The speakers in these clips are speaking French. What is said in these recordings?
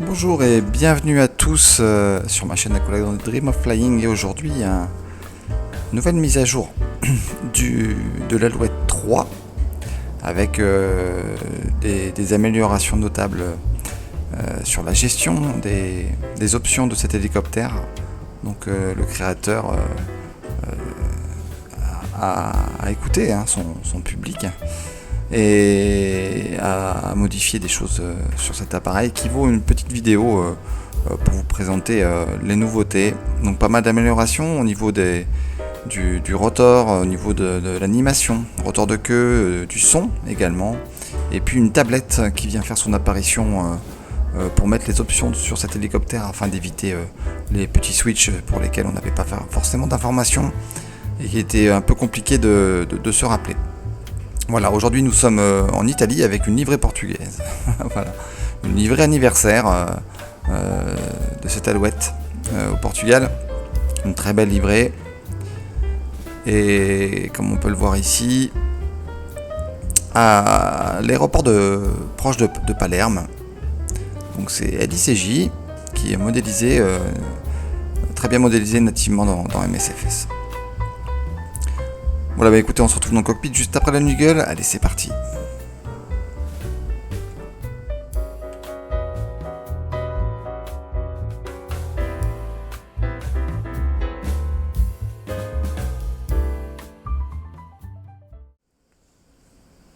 Bonjour et bienvenue à tous sur ma chaîne Acolyte dans Dream of Flying, et aujourd'hui une nouvelle mise à jour de l'Alouette 3 avec des améliorations notables sur la gestion des options de cet hélicoptère. Donc le créateur a écouté son public et à modifier des choses sur cet appareil qui vaut une petite vidéo pour vous présenter les nouveautés. Donc pas mal d'améliorations au niveau du rotor, au niveau de l'animation, rotor de queue, du son également, et puis une tablette qui vient faire son apparition pour mettre les options sur cet hélicoptère afin d'éviter les petits switches pour lesquels on n'avait pas forcément d'informations et qui était un peu compliqué de se rappeler. Voilà, aujourd'hui nous sommes en Italie avec une livrée portugaise. Voilà, une livrée anniversaire de cette Alouette au Portugal. Une très belle livrée. Et comme on peut le voir ici, à l'aéroport proche de Palerme. Donc c'est LICJ qui est modélisé, très bien modélisé nativement dans MSFS. Voilà, bah écoutez, on se retrouve dans le cockpit juste après la Nuggle. Allez, c'est parti.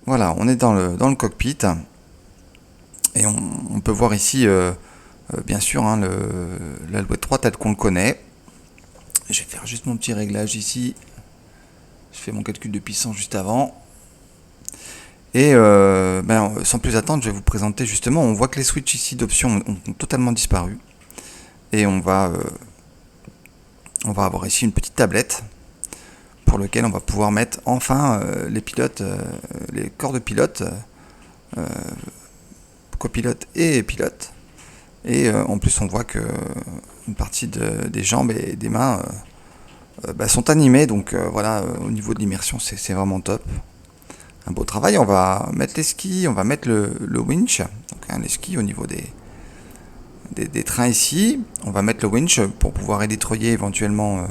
Voilà, on est dans le cockpit et on peut voir ici, bien sûr, l'Alouette 3 tel qu'on le connaît. Je vais faire juste mon petit réglage ici. Je fais mon calcul de puissance juste avant. Et sans plus attendre, je vais vous présenter justement. On voit que les switches ici d'options ont totalement disparu. Et on va avoir ici une petite tablette pour laquelle on va pouvoir mettre enfin les pilotes, les corps de pilote, copilote et pilote. Et en plus, on voit que une partie des jambes et des mains sont animés, donc voilà, au niveau de l'immersion c'est vraiment top. Un beau travail. On va mettre les skis, on va mettre le winch, donc les skis au niveau des trains ici. On va mettre le winch pour pouvoir élitroyer éventuellement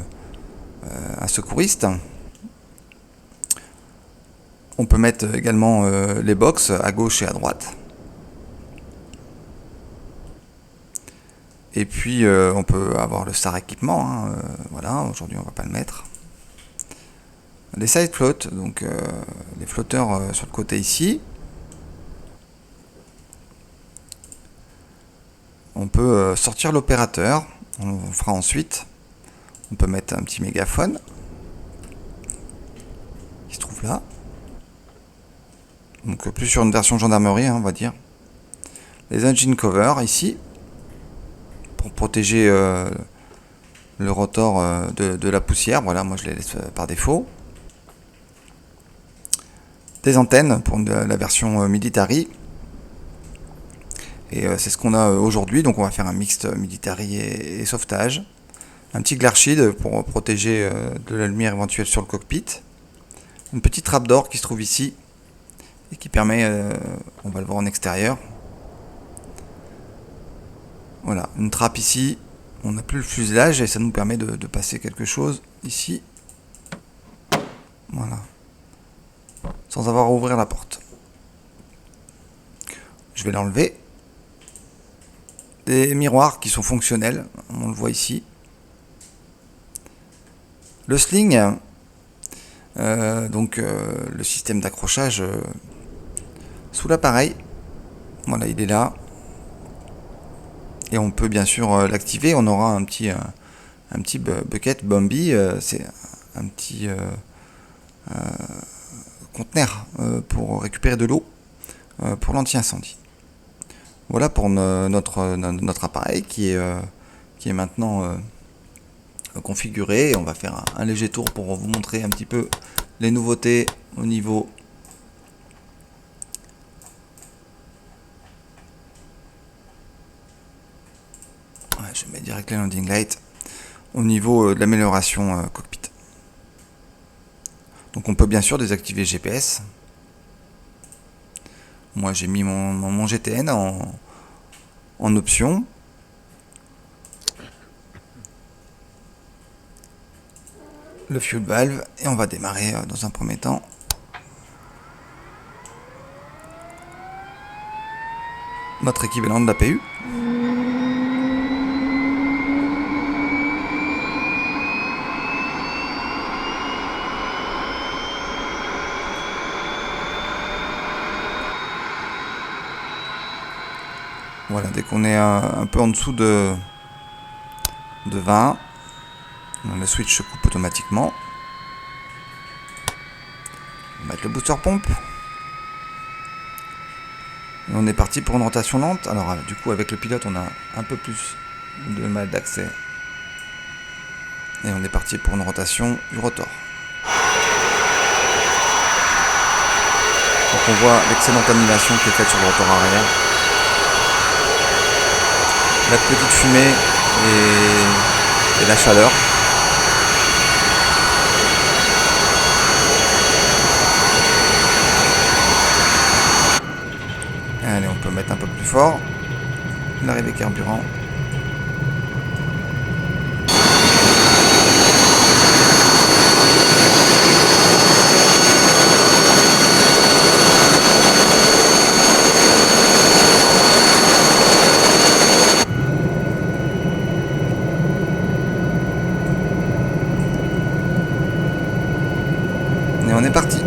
un secouriste. On peut mettre également les box à gauche et à droite. Et puis on peut avoir le star équipement, voilà, aujourd'hui on va pas le mettre. Les side floats, donc les flotteurs sur le côté ici. On peut sortir l'opérateur, on fera ensuite. On peut mettre un petit mégaphone qui se trouve là. Donc plus sur une version gendarmerie, on va dire. Les engine covers ici, pour protéger le rotor de la poussière. Voilà, moi je les laisse par défaut. Des antennes pour la version Military. Et c'est ce qu'on a aujourd'hui, donc on va faire un mixte Military et sauvetage. Un petit glare shield pour protéger de la lumière éventuelle sur le cockpit. Une petite trappe d'or qui se trouve ici et qui permet, on va le voir en extérieur. Voilà, une trappe ici, on n'a plus le fuselage et ça nous permet de passer quelque chose ici. Voilà. Sans avoir à ouvrir la porte. Je vais l'enlever. Des miroirs qui sont fonctionnels, on le voit ici. Le sling, donc le système d'accrochage sous l'appareil. Voilà, il est là. Et on peut bien sûr l'activer. On aura un petit bucket Bombi, c'est un petit conteneur pour récupérer de l'eau pour l'anti-incendie. Voilà pour notre appareil qui est maintenant configuré. On va faire un léger tour pour vous montrer un petit peu les nouveautés au niveau je mets direct les landing light au niveau de l'amélioration cockpit. Donc on peut bien sûr désactiver GPS. Moi j'ai mis mon GTN en en option. Le fuel valve et on va démarrer dans un premier temps. Notre équivalent de l'APU. Voilà, dès qu'on est un peu en dessous de 20, le switch se coupe automatiquement. On va mettre le booster pompe. Et on est parti pour une rotation lente. Alors du coup avec le pilote on a un peu plus de mal d'accès. Et on est parti pour une rotation du rotor. Donc on voit l'excellente animation qui est faite sur le rotor arrière. La petite fumée et la chaleur. Allez, on peut mettre un peu plus fort. L'arrivée carburant. Et on est parti.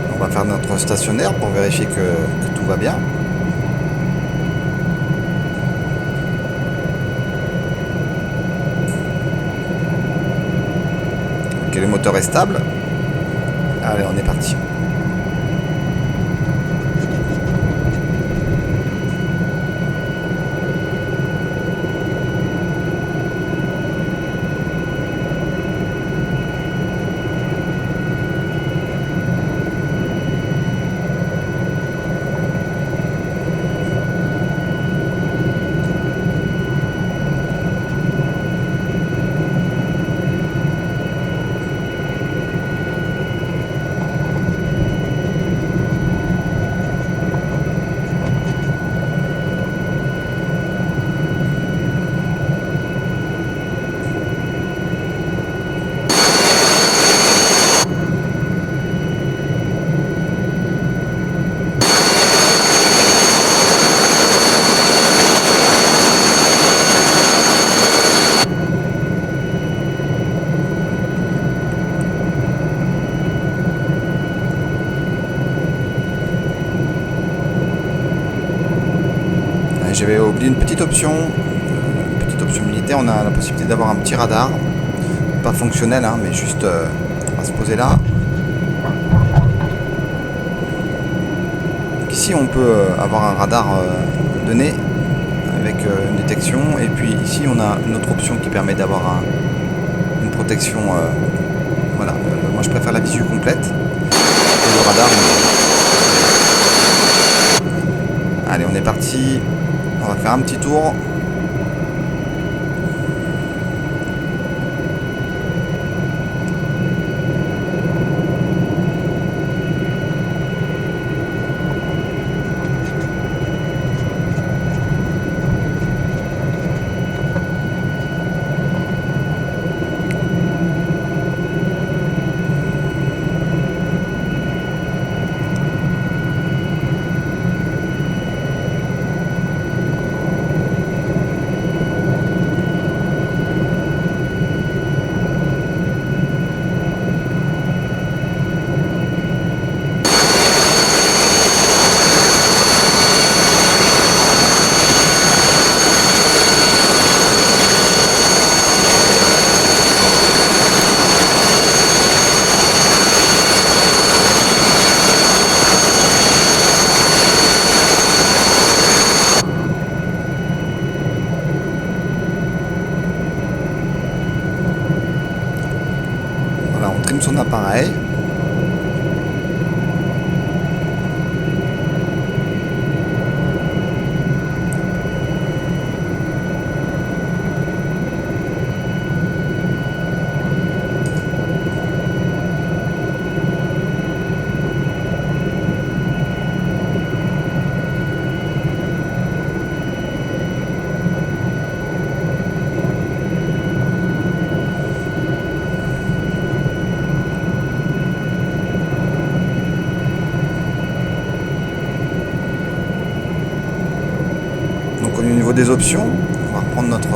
On va faire notre stationnaire pour vérifier que tout va bien. Ok, le moteur est stable. Allez, on est parti. J'avais oublié une petite option militaire. On a la possibilité d'avoir un petit radar, pas fonctionnel, hein, mais juste on va se poser là. Donc ici on peut avoir un radar de nez avec une détection, et puis ici on a une autre option qui permet d'avoir une protection. Voilà, moi je préfère la visu complète et le radar. Allez, on est parti. On va faire un petit tour. allume son appareil. Au niveau des options, on va reprendre notre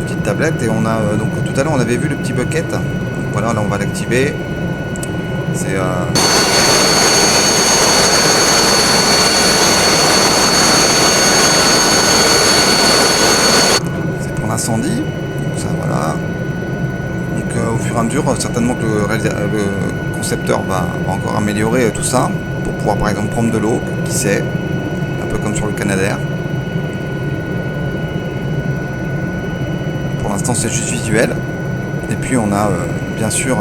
petite tablette et on a donc tout à l'heure on avait vu le petit bucket. Donc voilà, là on va l'activer. C'est pour l'incendie. Donc ça voilà. Donc au fur et à mesure, certainement que le concepteur va encore améliorer tout ça pour pouvoir par exemple prendre de l'eau, qui sait. Un peu comme sur le Canadair. Pour l'instant c'est juste visuel. Et puis on a bien sûr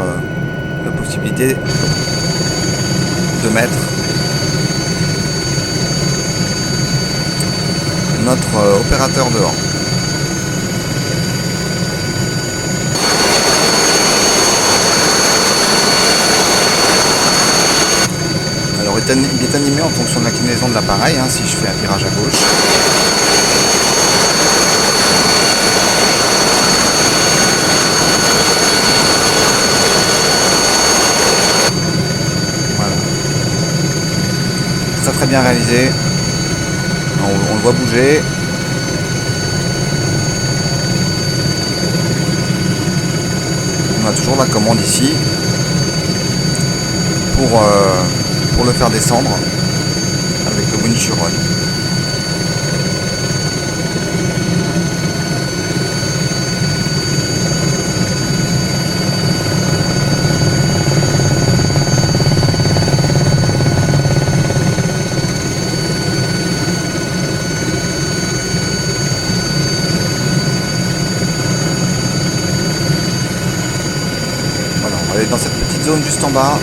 la possibilité de mettre notre opérateur dehors. Alors il est animé en fonction de l'inclinaison de l'appareil, hein, si je fais un virage à gauche. Voilà. Très très bien réalisé. On le voit bouger. On a toujours la commande ici pour le faire descendre avec le winch on. Voilà, on va aller dans cette petite zone juste en bas.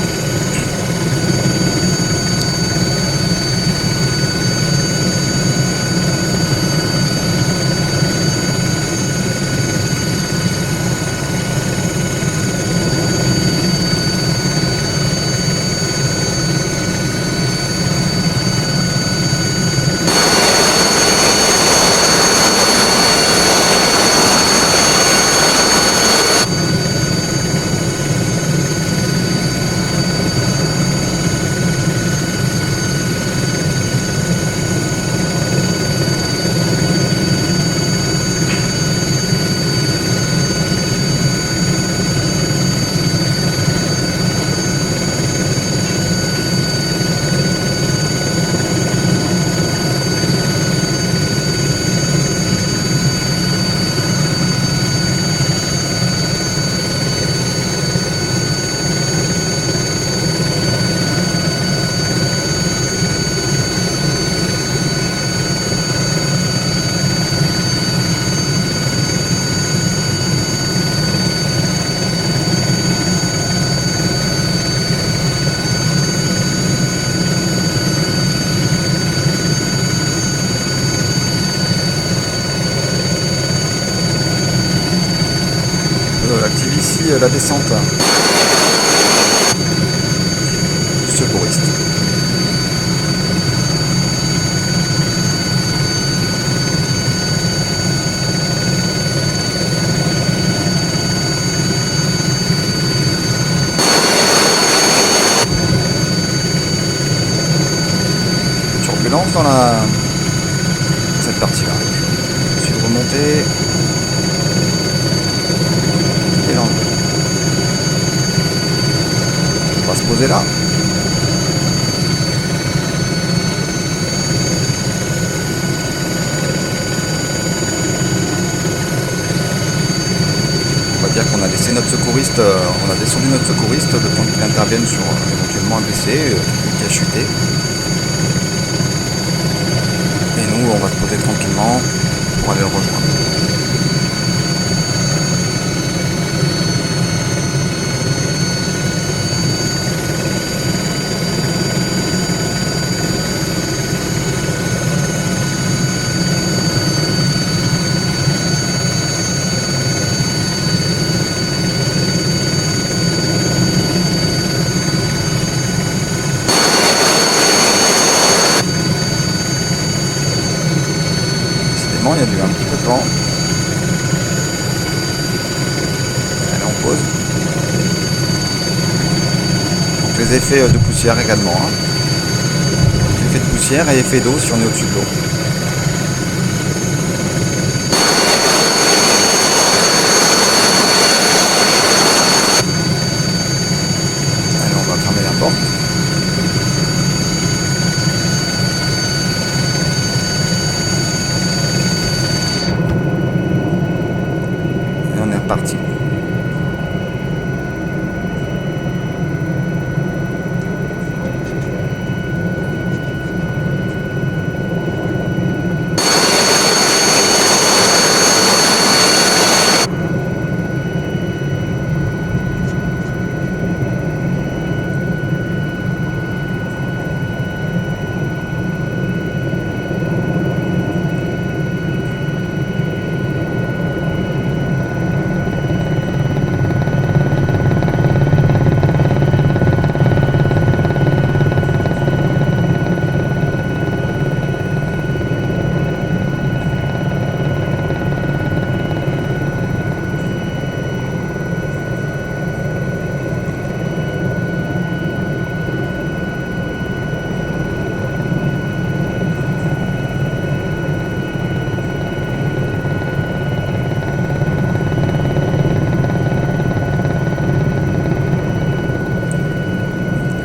J'active ici la descente du secouriste. Turbulence dans cette partie-là. Je suis remonté. On va se poser là. On va dire qu'on a laissé notre secouriste, on a descendu notre secouriste le temps qu'il intervienne sur éventuellement un blessé qui a chuté. Et nous, on va se poser tranquillement pour aller le rejoindre. effectivement, il y a un petit peu de vent. Allez, on pose. Donc les effets de poussière également. Hein. Effet de poussière et effet d'eau si on est au-dessus de l'eau. Allez, on va fermer la porte. Et on est reparti.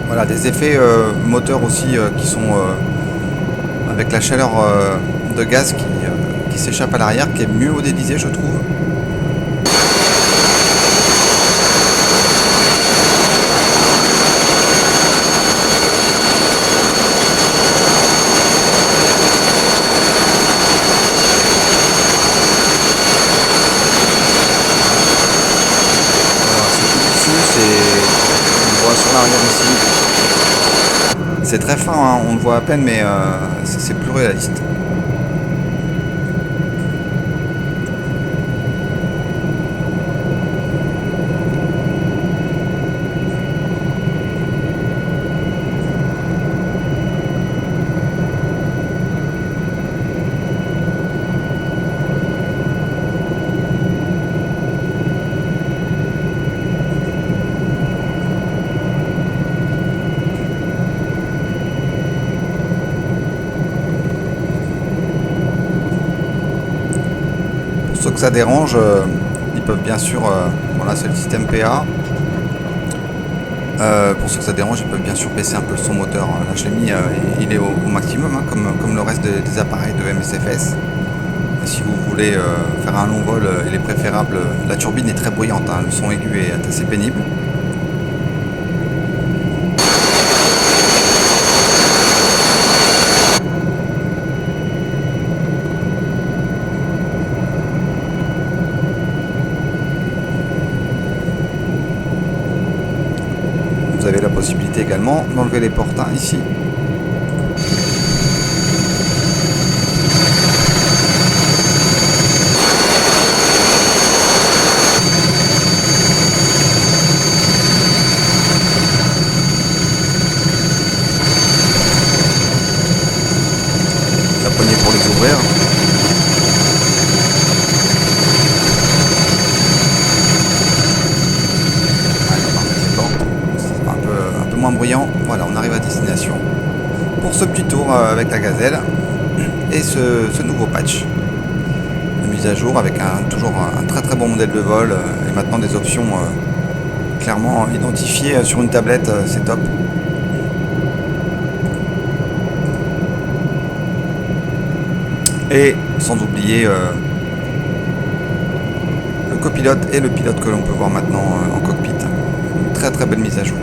Voilà, des effets moteurs aussi qui sont avec la chaleur de gaz qui s'échappe à l'arrière, qui est mieux modélisé, je trouve. Voilà, c'est tout dessus, on voit sur l'arrière ici. C'est très fin, hein, on le voit à peine, mais c'est plus réaliste. Pour ceux que ça dérange, ils peuvent bien sûr, voilà, c'est le système PA. Pour ceux que ça dérange, ils peuvent bien sûr baisser un peu le son moteur. Là, je l'ai mis, il est au maximum, hein, comme le reste des appareils de MSFS. Et si vous voulez faire un long vol, il est préférable. La turbine est très bruyante, hein, le son aigu est assez pénible. Vous avez la possibilité également d'enlever les portins ici. La poignée pour les ouvrir. Moins bruyant. Voilà, on arrive à destination pour ce petit tour avec la Gazelle et ce nouveau patch de mise à jour avec toujours un très très bon modèle de vol et maintenant des options clairement identifiées sur une tablette, c'est top. Et sans oublier le copilote et le pilote que l'on peut voir maintenant en cockpit. Une très très belle mise à jour.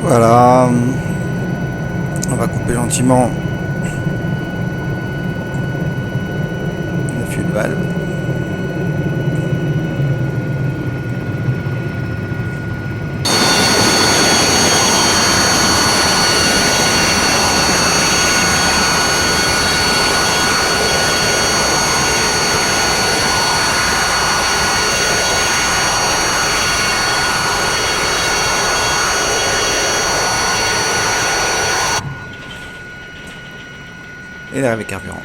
Voilà, on va couper gentiment le fuel valve. Et l'arrivée carburant.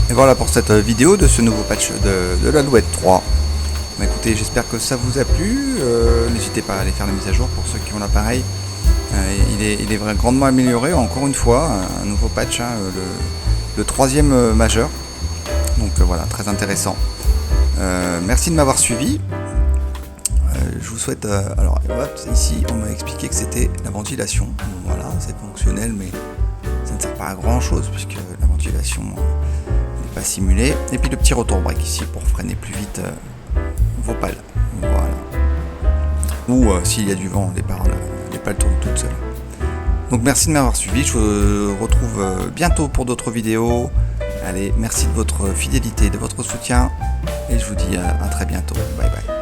Et voilà pour cette vidéo de ce nouveau patch de l'Alouette 3. Bah écoutez, j'espère que ça vous a plu. N'hésitez pas à aller faire la mise à jour pour ceux qui ont l'appareil. Il est grandement amélioré, encore une fois, un nouveau patch, hein, le troisième majeur. Donc voilà, très intéressant. Merci de m'avoir suivi. Je vous souhaite... alors ici, on m'a expliqué que c'était la ventilation. Bon, voilà, c'est fonctionnel, mais ça ne sert pas à grand chose puisque la ventilation n'est pas simulée. Et puis le petit retour break ici pour freiner plus vite vos pales. Voilà. Ou s'il y a du vent, les pales tournent toutes seules. Donc merci de m'avoir suivi. Je vous retrouve bientôt pour d'autres vidéos. Allez, merci de votre fidélité, de votre soutien. Et je vous dis à très bientôt. Bye bye.